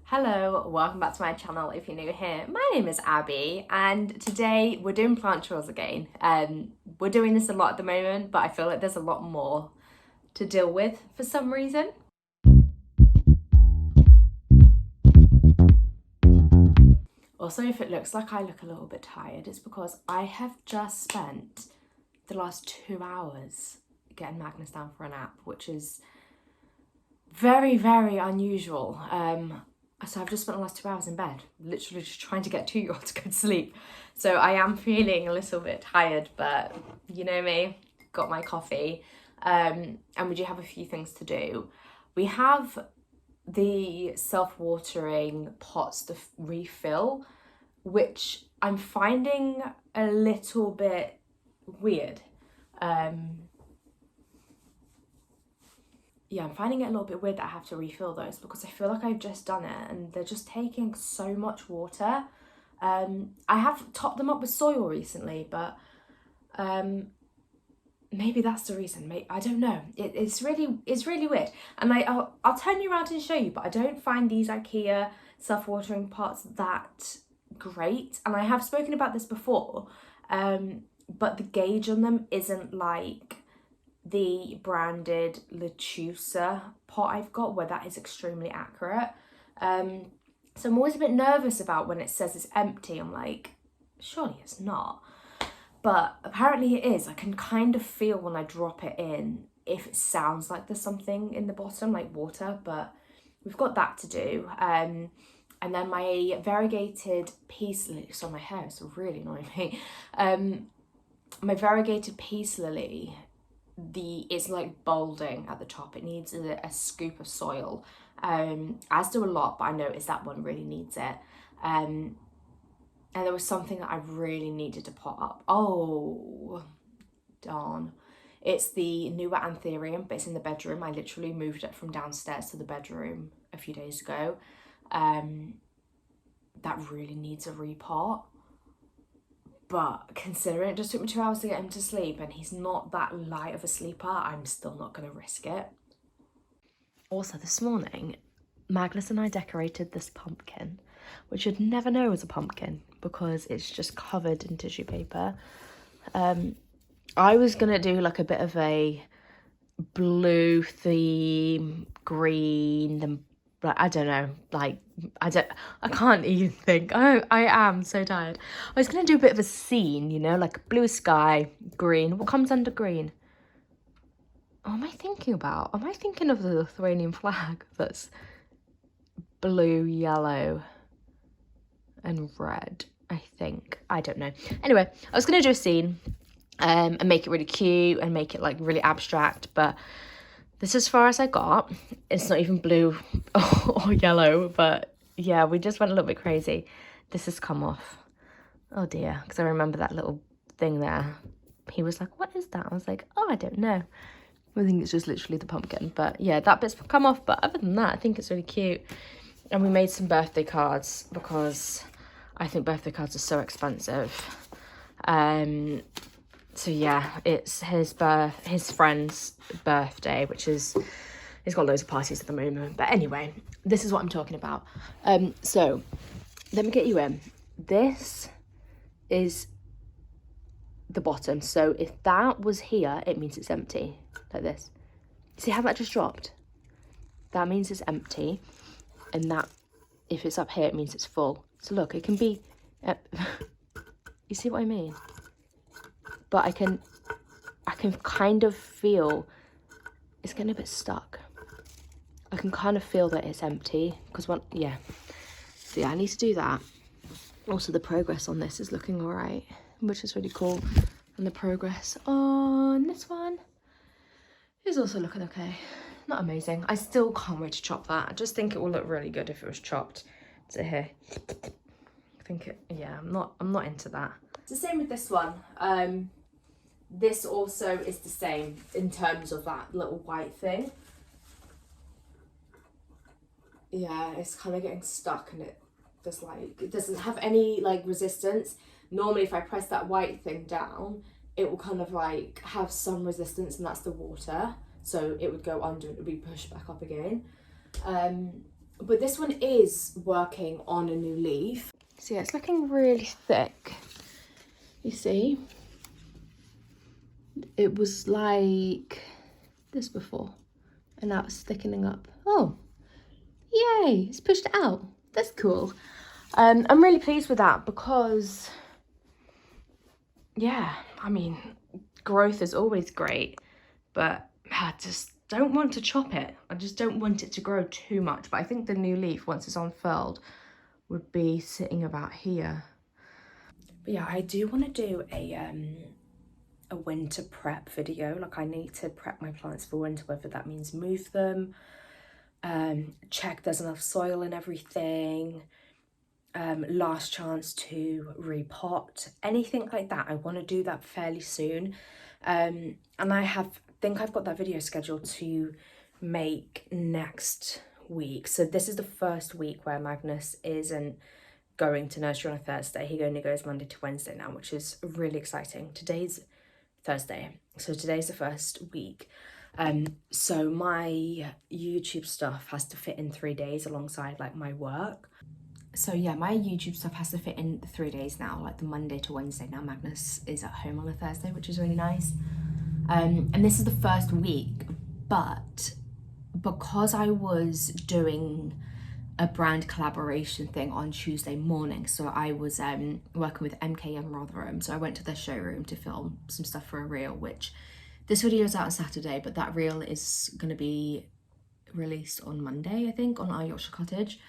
Hello, welcome back to my channel if you're new here. My name is Abby and today we're doing plant chores again. We're doing this a lot at the moment, but I feel like there's a lot more to deal with for some reason. Also, if it looks like I look a little bit tired, it's because I have just spent the last 2 hours getting Magnus down for a nap, which is very, very unusual. So I've just spent the last 2 hours in bed, literally just trying to get 2-year-old to go to sleep. So I am feeling a little bit tired, but you know me, got my coffee. And we do have a few things to do. We have the self-watering pots to refill, which I'm finding a little bit weird. Yeah, I'm finding it a little bit weird that I have to refill those because I feel like I've just done it and they're just taking so much water. I have topped them up with soil recently, but maybe that's the reason. I don't know. It's really weird. And I'll turn you around and show you, but I don't find these IKEA self-watering pots that great. And I have spoken about this before, but the gauge on them isn't like the branded Lechusa pot I've got, where that is extremely accurate. So I'm always a bit nervous about when it says it's empty. I'm like, surely it's not. But apparently it is. I can kind of feel when I drop it in if it sounds like there's something in the bottom, like water, but we've got that to do. And then my variegated peace lily, sorry, my hair is really annoying me. My variegated peace lily, it's like balding at the top. It needs a scoop of soil, as do a lot, but I noticed that one really needs it. And there was something that I really needed to pot up. Oh darn, it's the newer anthurium, but it's in the bedroom. I literally moved it from downstairs to the bedroom a few days ago. That really needs a repot. But considering it just took me 2 hours to get him to sleep and he's not that light of a sleeper, I'm still not going to risk it. Also, this morning, Magnus and I decorated this pumpkin, which you'd never know is a pumpkin because it's just covered in tissue paper. I was going to do like a bit of a blue theme, green, then I don't know, like, I can't even think. I am so tired. I was going to do a bit of a scene, you know, like blue sky, green. What comes under green? What am I thinking about? Am I thinking of the Lithuanian flag that's blue, yellow, and red, I think. I don't know. Anyway, I was going to do a scene and make it really cute and make it like really abstract, but this is as far as I got. It's not even blue or yellow, but yeah, we just went a little bit crazy. This has come off. Oh dear, because I remember that little thing there. He was like, what is that? I was like, oh, I don't know. I think it's just literally the pumpkin. But yeah, that bit's come off. But other than that, I think it's really cute. And we made some birthday cards because I think birthday cards are so expensive. So yeah, it's his friend's birthday, which is, he's got loads of parties at the moment. But anyway, this is what I'm talking about. So let me get you in. This is the bottom. So if that was here, it means it's empty, like this. See how that just dropped? That means it's empty. And that, if it's up here, it means it's full. So look, it can be, you see what I mean? But I can kind of feel it's getting a bit stuck. I can kind of feel that it's empty because yeah. So yeah, I need to do that. Also, the progress on this is looking all right, which is really cool. And the progress on this one is also looking okay. Not amazing. I still can't wait to chop that. I just think it will look really good if it was chopped to here. I think yeah, I'm not into that. It's the same with this one. This also is the same in terms of that little white thing. Yeah, it's kind of getting stuck and it doesn't have any like resistance. Normally if I press that white thing down, it will kind of like have some resistance, and that's the water. So it would go under and it would be pushed back up again. But this one is working on a new leaf. So yeah, it's looking really thick. You see? It was like this before, and now it's thickening up. Oh, yay, it's pushed it out. That's cool. I'm really pleased with that because, yeah, I mean, growth is always great, but I just don't want to chop it. I just don't want it to grow too much. But I think the new leaf, once it's unfurled, would be sitting about here. But yeah, I do want to do a winter prep video. Like, I need to prep my plants for winter, whether that means move them, check there's enough soil and everything, last chance to repot, anything like that. I want to do that fairly soon. And I think I've got that video scheduled to make next week. So this is the first week where Magnus isn't going to nursery on a Thursday. He only goes Monday to Wednesday now, which is really exciting. Today's Thursday, so today's the first week. So my YouTube stuff has to fit in 3 days alongside like my work. So yeah, my YouTube stuff has to fit in 3 days now, like the Monday to Wednesday. Now Magnus is at home on a Thursday, which is really nice. And this is the first week, but because I was doing a brand collaboration thing on Tuesday morning, so I was working with MKM Rotherham, so I went to their showroom to film some stuff for a reel, which this video is out on Saturday, but that reel is going to be released on Monday, I think, on our Yorkshire Cottage.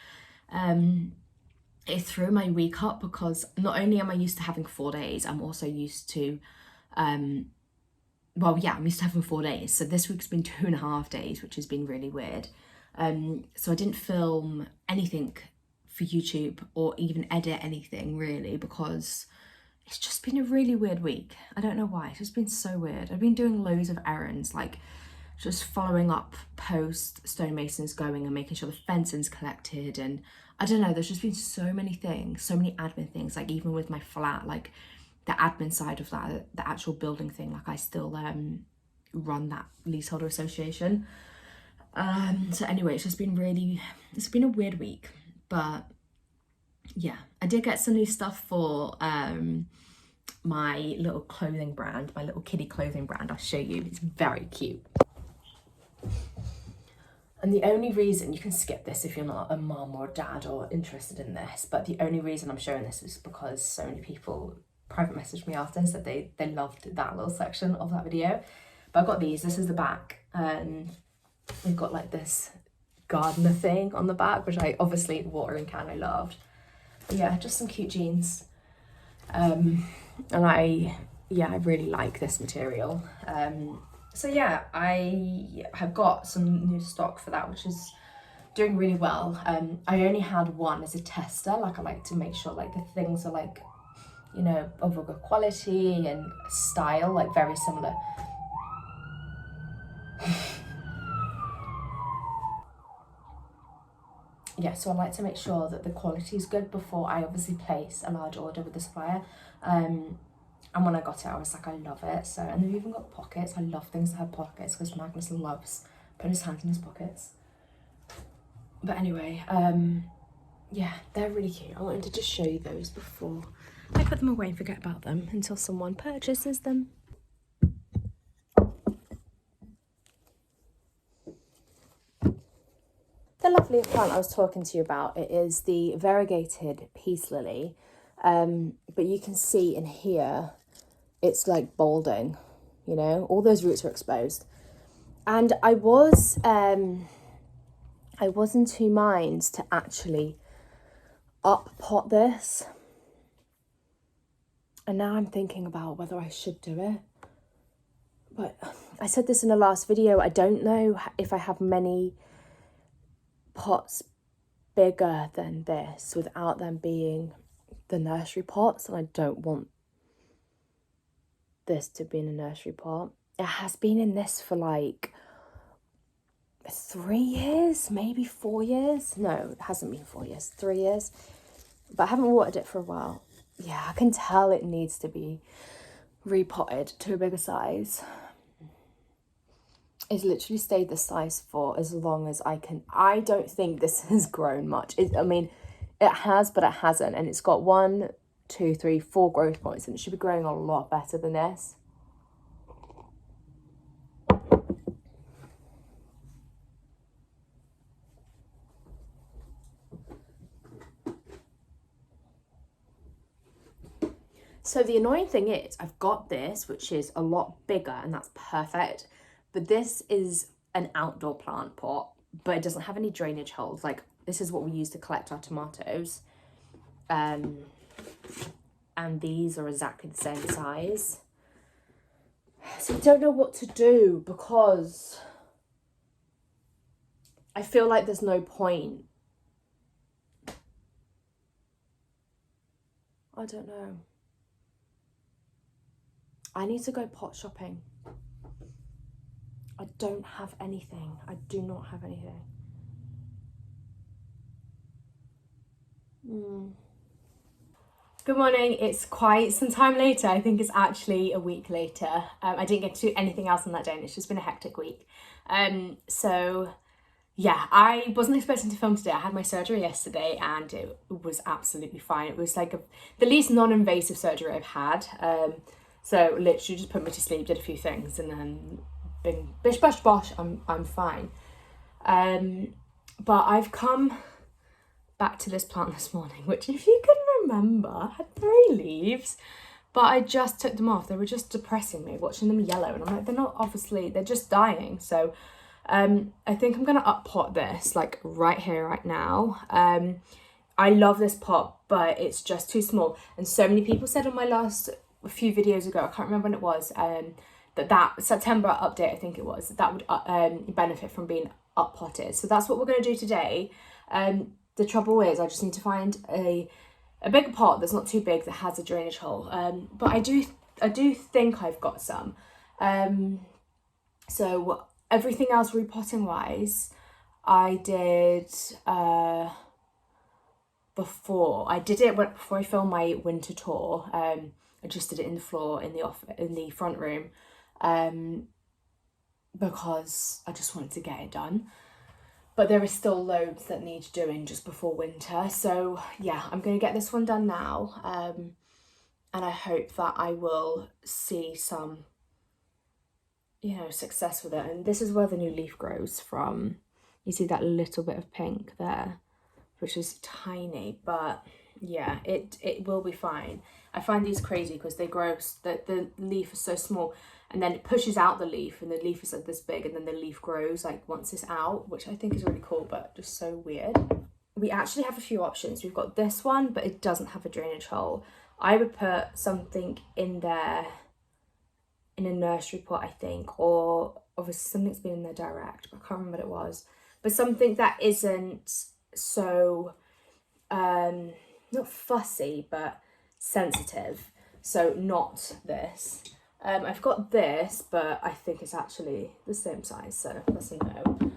It threw my week up because not only am I used to having 4 days, I'm also used to well, yeah, I'm used to having 4 days. So this week's been 2.5 days, which has been really weird. So I didn't film anything for YouTube or even edit anything really, because it's just been a really weird week. I don't know why, it's just been so weird. I've been doing loads of errands, like just following up post stonemasons going and making sure the fencing's collected, and I don't know, there's just been so many things, so many admin things, like even with my flat, like the admin side of that, the actual building thing, like I still run that leaseholder association. So anyway, it's been a weird week, but yeah, I did get some new stuff for my little clothing brand, my little kiddie clothing brand. I'll show you, it's very cute. And the only reason, you can skip this if you're not a mum or a dad or interested in this, but the only reason I'm showing this is because so many people private messaged me after and said they loved that little section of that video. But I've got these, this is the back, and we've got like this gardener thing on the back, which I obviously, watering can, I loved. But yeah, just some cute jeans. And I really like this material. So yeah, I have got some new stock for that, which is doing really well. I only had one as a tester, like I like to make sure like the things are like, you know, of a good quality and style, like very similar. Yeah, so I like to make sure that the quality is good before I obviously place a large order with the supplier. And when I got it, I was like, I love it. So, and they've even got pockets. I love things that have pockets because Magnus loves putting his hands in his pockets. But anyway, yeah, they're really cute. I wanted to just show you those before I put them away and forget about them until someone purchases them. The lovely plant I was talking to you about, it is the variegated peace lily. But you can see in here, it's like balding, you know, all those roots are exposed. And I was in two minds to actually up pot this. And now I'm thinking about whether I should do it. But I said this in the last video, I don't know if I have many pots bigger than this without them being the nursery pots, and I don't want this to be in a nursery pot. It has been in this for like 3 years, maybe 4 years. No, it hasn't been 4 years, 3 years. But I haven't watered it for a while. Yeah, I can tell it needs to be repotted to a bigger size. It's literally stayed this size for as long as I can. I don't think this has grown much. I mean, it has, but it hasn't. And it's got 1, 2, 3, 4 growth points, and it should be growing a lot better than this. So the annoying thing is I've got this, which is a lot bigger, and that's perfect. But this is an outdoor plant pot, but it doesn't have any drainage holes. Like, this is what we use to collect our tomatoes. And these are exactly the same size. So I don't know what to do, because I feel like there's no point. I don't know. I need to go pot shopping. I don't have anything. I do not have anything. Good morning. It's quite some time later. I think it's actually a week later. I didn't get to do anything else on that day, and it's just been a hectic week. So yeah, I wasn't expecting to film today. I had my surgery yesterday and it was absolutely fine. It was like the least non-invasive surgery I've had. So literally just put me to sleep, did a few things, and then bing, bish, bash, bosh, I'm fine. But I've come back to this plant this morning, which, if you can remember, had 3 leaves, but I just took them off. They were just depressing me, watching them yellow, and I'm like, they're not, obviously, they're just dying. So I think I'm gonna up pot this, like right here, right now. I love this pot, but it's just too small. And so many people said on my last few videos ago, I can't remember when it was, that September update, I think it was, that would benefit from being up potted. So that's what we're gonna do today. The trouble is I just need to find a bigger pot that's not too big, that has a drainage hole. But I do think I've got some. So everything else repotting wise, I did before I filmed my winter tour. I just did it in the floor in the front room, because I just wanted to get it done. But there is still loads that need doing just before winter. So yeah, I'm going to get this one done now. And I hope that I will see some, success with it. And this is where the new leaf grows from. You see that little bit of pink there, which is tiny, but yeah, it will be fine. I find these crazy because they grow, the leaf is so small, and then it pushes out the leaf, and the leaf is like this big, and then the leaf grows like once it's out, which I think is really cool, but just so weird. We actually have a few options. We've got this one, but it doesn't have a drainage hole. I would put something in there in a nursery pot, I think, or obviously something's been in there direct, but I can't remember what it was. But something that isn't so, not fussy, but sensitive. So not this. I've got this, but I think it's actually the same size, so that's a no.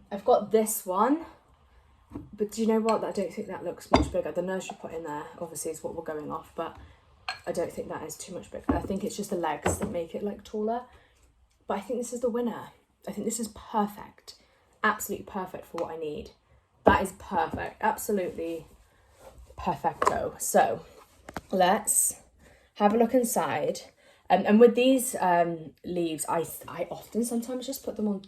I've got this one, but do you know what? I don't think that looks much bigger. The nursery pot in there, obviously, is what we're going off, but I don't think that is too much bigger. I think it's just the legs that make it like taller. But I think this is the winner. I think this is perfect. Absolutely perfect for what I need. That is perfect. Absolutely perfecto. So let's have a look inside. And with these leaves, I often sometimes just put them on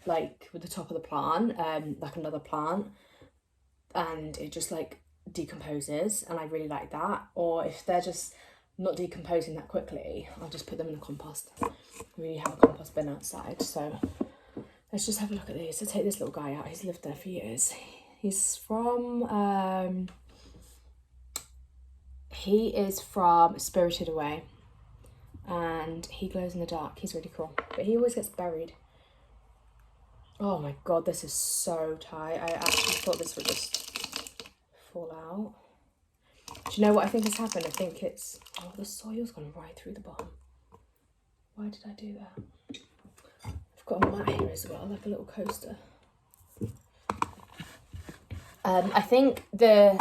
like with the top of the plant, like another plant, and it just like decomposes, and I really like that. Or if they're just not decomposing that quickly, I'll just put them in the compost. We have a compost bin outside, so let's just have a look at these. So take this little guy out. He's lived there for years. He's from he is from Spirited Away, and he glows in the dark. He's really cool, but he always gets buried. Oh my god, this is so tight. I actually thought this would just fall out. Do you know what I think has happened? I think it's, oh, the soil's gone right through the bottom. Why did I do that? I've got a mat here as well, like a little coaster. I think the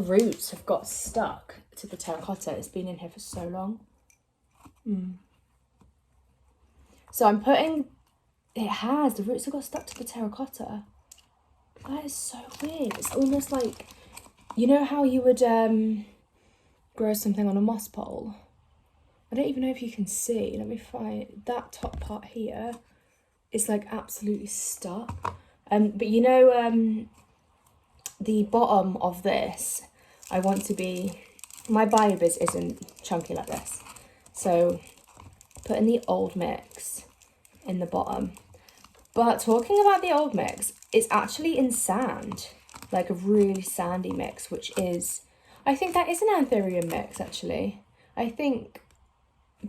roots have got stuck to the terracotta. It's been in here for so long. So I'm putting, the roots have got stuck to the terracotta. That is so weird. It's almost like, you know how you would grow something on a moss pole? I don't even know if you can see. Let me find that top part here. It's like absolutely stuck. But you know, the bottom of this, I want to be, my biobis isn't chunky like this. So putting the old mix in the bottom. But talking about the old mix, it's actually in sand, like a really sandy mix, which is, I think that is an anthurium mix actually. I think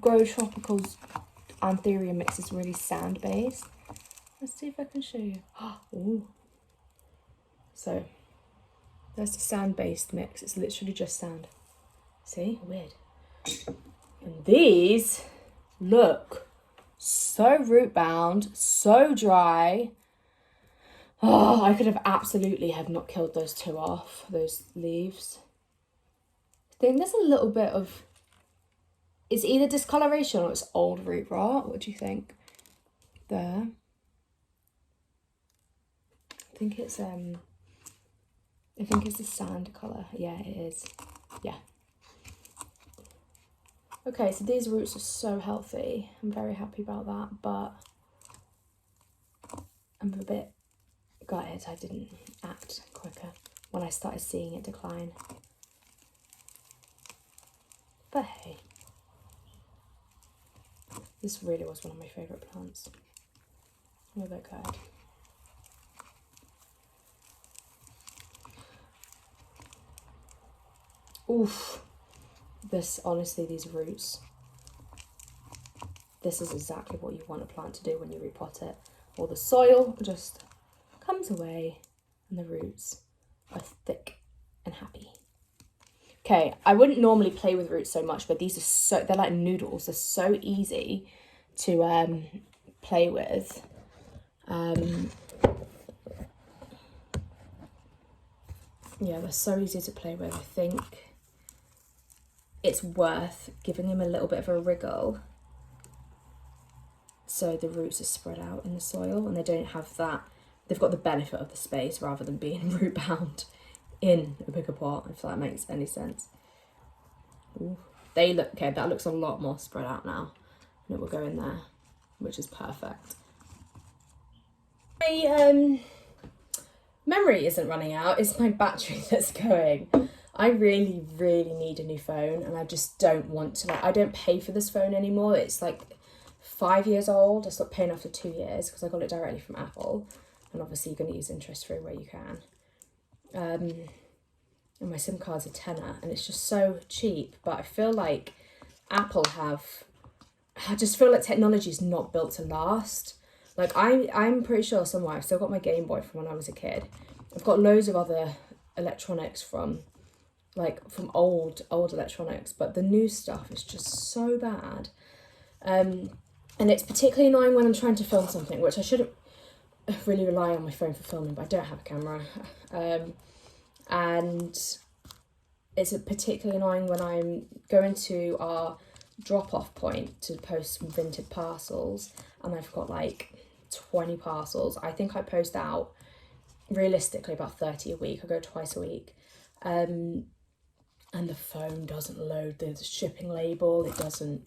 Grow Tropical's anthurium mix is really sand based. Let's see if I can show you. Ooh. So that's the sand based mix. It's literally just sand. See? Weird. And these look so root bound, so dry. Oh, I could have absolutely have not killed those two off, those leaves. I think there's a little bit of, it's either discoloration or it's old root rot. What do you think? There. I think it's the sand colour. Yeah, it is. Yeah. Okay, so these roots are so healthy. I'm very happy about that, but I'm a bit gutted I didn't act quicker when I started seeing it decline. But hey, this really was one of my favourite plants. I'm a bit gutted. Oof. This, honestly, these roots, this is exactly what you want a plant to do when you repot it. All the soil just comes away and the roots are thick and happy. Okay, I wouldn't normally play with roots so much, but these are so, they're like noodles. They're so easy to play with. Yeah, they're so easy to play with. I think it's worth giving them a little bit of a wriggle so the roots are spread out in the soil and they don't have that, they've got the benefit of the space rather than being root bound in a bigger pot, if that makes any sense. Ooh. They look, okay, that looks a lot more spread out now, and it will go in there, which is perfect. My memory isn't running out, it's my battery that's going. I really, really need a new phone, and I just don't want to, like, I don't pay for this phone anymore. It's like 5 years old. I stopped paying after 2 years because I got it directly from Apple, and obviously you're going to use interest free where you can. And my SIM card's a tenner, and it's just so cheap, but I feel like Apple I just feel like technology is not built to last. Like, I'm pretty sure somewhere I've still got my Game Boy from when I was a kid. I've got loads of other electronics from old electronics, but the new stuff is just so bad. And it's particularly annoying when I'm trying to film something, which I shouldn't really rely on my phone for filming, but I don't have a camera. And it's particularly annoying when I'm going to our drop-off point to post some vintage parcels, and I've got like 20 parcels. I think I post out realistically about 30 a week. I go twice a week. And the phone doesn't load the shipping label. It doesn't,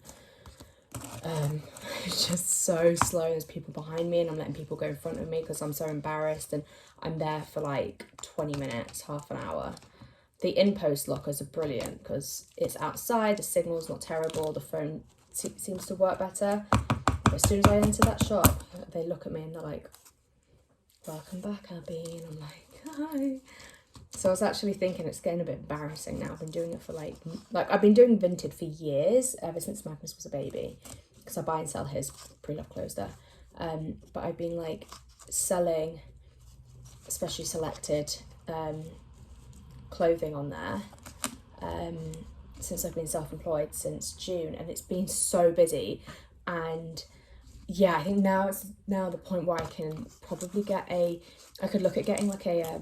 it's just so slow. There's people behind me and I'm letting people go in front of me because I'm so embarrassed, and I'm there for like 20 minutes, half an hour. The in-post lockers are brilliant because it's outside, the signal's not terrible, the phone seems to work better. But as soon as I enter that shop, they look at me and they're like, "Welcome back, Abby." And I'm like, "Hi." So I was actually thinking it's getting a bit embarrassing now. I've been doing it for like I've been doing Vinted for years, ever since Magnus was a baby, because I buy and sell his pre-loved clothes there. But I've been like selling especially selected clothing on there since I've been self-employed since June, and it's been so busy. And yeah, I think now it's the point where I can probably I could look at getting like a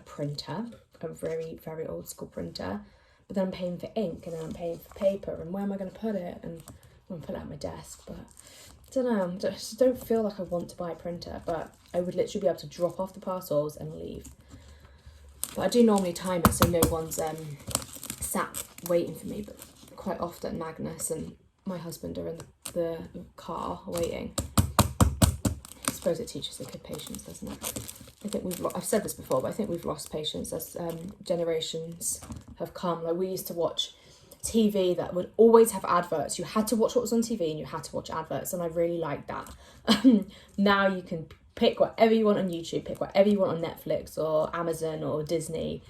printer, a very, very old school printer, but then I'm paying for ink, and then I'm paying for paper, and where am I going to put it? And I'm going to put it at my desk, but don't know, I just don't feel like I want to buy a printer, but I would literally be able to drop off the parcels and leave. But I do normally time it so no one's sat waiting for me, but quite often Magnus and my husband are in the car waiting. I suppose it teaches the kid patience, doesn't it? I think I've said this before, but I think we've lost patience as generations have come. Like, we used to watch TV that would always have adverts. You had to watch what was on TV and you had to watch adverts, and I really liked that. Now you can pick whatever you want on YouTube, pick whatever you want on Netflix or Amazon or Disney.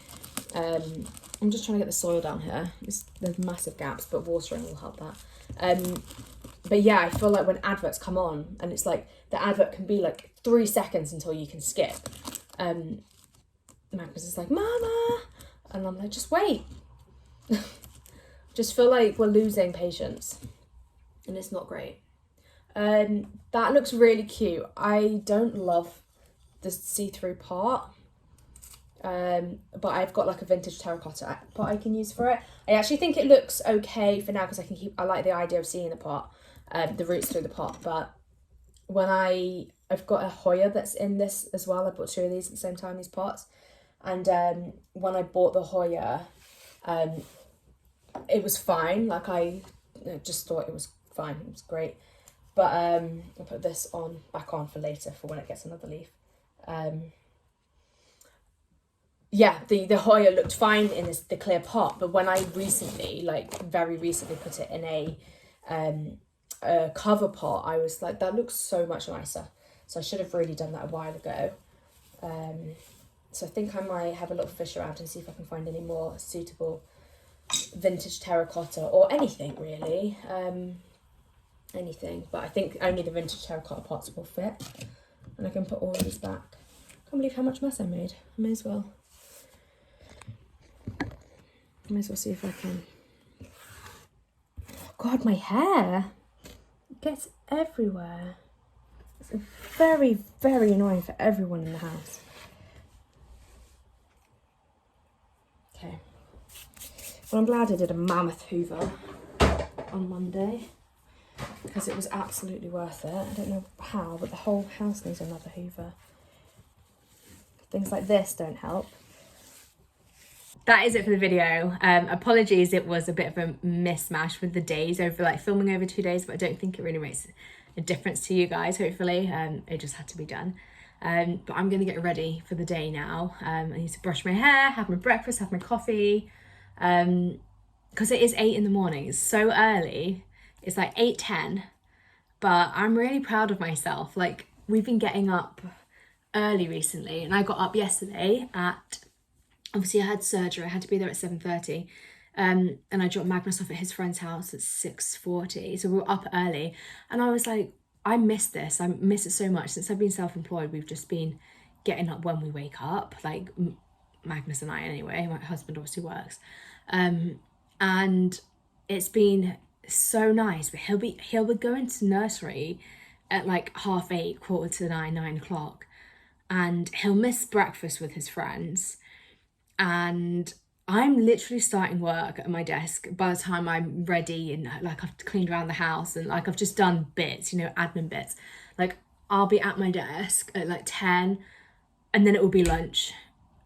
I'm just trying to get the soil down here. There's massive gaps, but watering will help that. But yeah, I feel like when adverts come on, and it's like the advert can be like 3 seconds until you can skip. Magnus is like, Mama! And I'm like, just wait. Just feel like we're losing patience. And it's not great. That looks really cute. I don't love the see-through part. But I've got like a vintage terracotta pot I can use for it. I actually think it looks okay for now because I like the idea of seeing the pot, the roots through the pot. But when I've got a Hoya that's in this as well. I bought 2 of these at the same time, these pots. And when I bought the Hoya, it was fine. Like, I just thought it was fine. It was great. But I'll put this back on for later, for when it gets another leaf. Yeah, the Hoya looked fine in the clear pot, but when I recently, like very recently, put it in a cover pot, I was like, that looks so much nicer. So I should have really done that a while ago. So I think I might have a little fish around and see if I can find any more suitable vintage terracotta or anything really. Anything, but I think only the vintage terracotta pots will fit, and I can put all of these back. I can't believe how much mess I made. I may as well see if I can. Oh God, my hair gets everywhere. It's very, very annoying for everyone in the house. Okay. Well, I'm glad I did a mammoth hoover on Monday, because it was absolutely worth it. I don't know how, but the whole house needs another hoover. Things like this don't help. That is it for the video. Apologies, it was a bit of a mismatch with the days over, like filming over 2 days, but I don't think it really makes a difference to you guys, hopefully. It just had to be done. But I'm gonna get ready for the day now. I need to brush my hair, have my breakfast, have my coffee, because it is 8 in the morning. It's so early. It's like 8:10, but I'm really proud of myself. Like, we've been getting up early recently, and I got up yesterday obviously I had surgery, I had to be there at 7:30, and I dropped Magnus off at his friend's house at 6:40, so we were up early, and I was like, I miss this. I miss it so much. Since I've been self-employed, we've just been getting up when we wake up, like Magnus and I anyway. My husband obviously works, and it's been so nice. But he'll be going to nursery at like 8:30, 8:45, 9 o'clock, and he'll miss breakfast with his friends, and I'm literally starting work at my desk by the time I'm ready, and like I've cleaned around the house, and like I've just done bits, you know, admin bits. Like, I'll be at my desk at like 10, and then it will be lunch,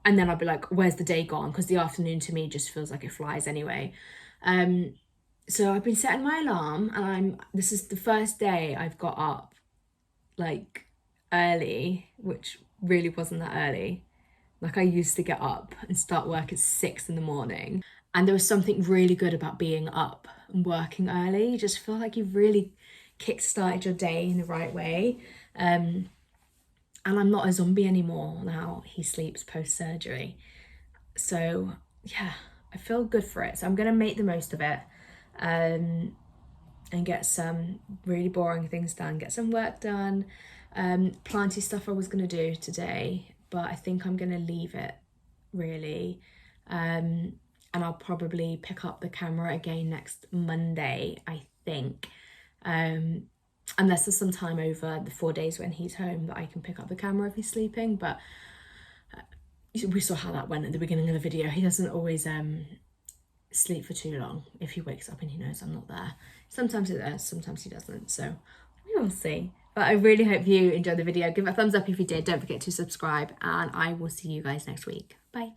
and then I'll be like, where's the day gone? Because the afternoon to me just feels like it flies anyway. So I've been setting my alarm, and this is the first day I've got up like early, which really wasn't that early. Like, I used to get up and start work at 6 in the morning, and there was something really good about being up and working early. You just feel like you've really kick-started your day in the right way. And I'm not a zombie anymore now. He sleeps post-surgery. So yeah, I feel good for it. So I'm gonna make the most of it, and get some really boring things done, get some work done. Planty stuff I was gonna do today, but I think I'm gonna leave it really. And I'll probably pick up the camera again next Monday, I think. Unless there's some time over the 4 days when he's home that I can pick up the camera if he's sleeping. But we saw how that went at the beginning of the video. He doesn't always sleep for too long if he wakes up and he knows I'm not there. Sometimes it does, sometimes he doesn't. So We will see. But I really hope you enjoyed the video. Give it a thumbs up if you did. Don't forget to subscribe, and I will see you guys next week. Bye.